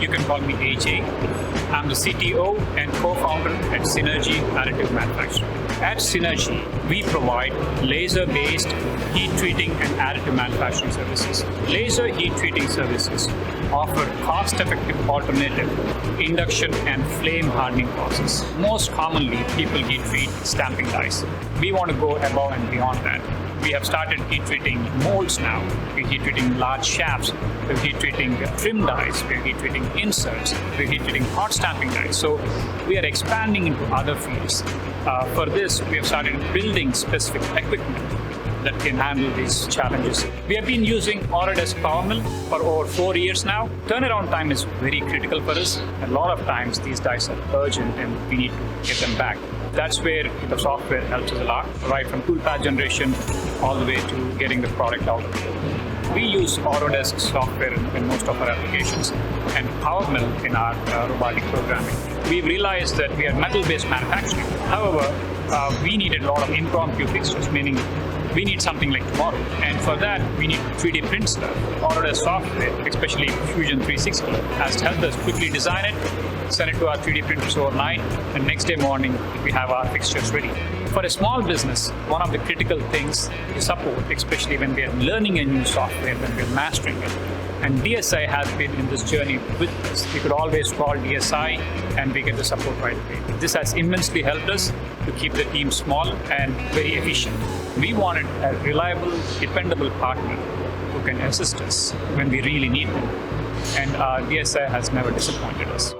You can call me AJ. I'm the CTO and co-founder at Synergy Additive Manufacturing. At Synergy, we provide laser-based heat treating and additive manufacturing services. Laser heat treating services offer cost-effective alternative induction and flame hardening process. Most commonly, people heat treat stamping dies. We want to go above and beyond that. We have started heat treating molds now. We're heat treating large shafts. We're heat treating trim dies. We're heat treating inserts. We're heat treating hot stamping dies. So we are expanding into other fields. For this, we have started building specific equipment that can handle these challenges. We have been using Autodesk Powermill for over 4 years now. Turnaround time is very critical for us. A lot of times these dies are urgent and we need to get them back. That's where the software helps us a lot, right from toolpath generation all the way to getting the product out. We use Autodesk software in most of our applications and Powermill in our robotic programming. We've realized that we are metal-based manufacturing. However, we needed a lot of impromptu fixtures, meaning we need something like tomorrow. And for that, we need 3D print stuff. Autodesk software, especially Fusion 360, has helped us quickly design it, send it to our 3D printers overnight, and next day morning, we have our fixtures ready. For a small business, one of the critical things to support, especially when we are learning a new software, when we are mastering it, and DSI has been in this journey with us. We could always call DSI and we get the support right away. This has immensely helped us to keep the team small and very efficient. We wanted a reliable, dependable partner who can assist us when we really need them. And DSI has never disappointed us.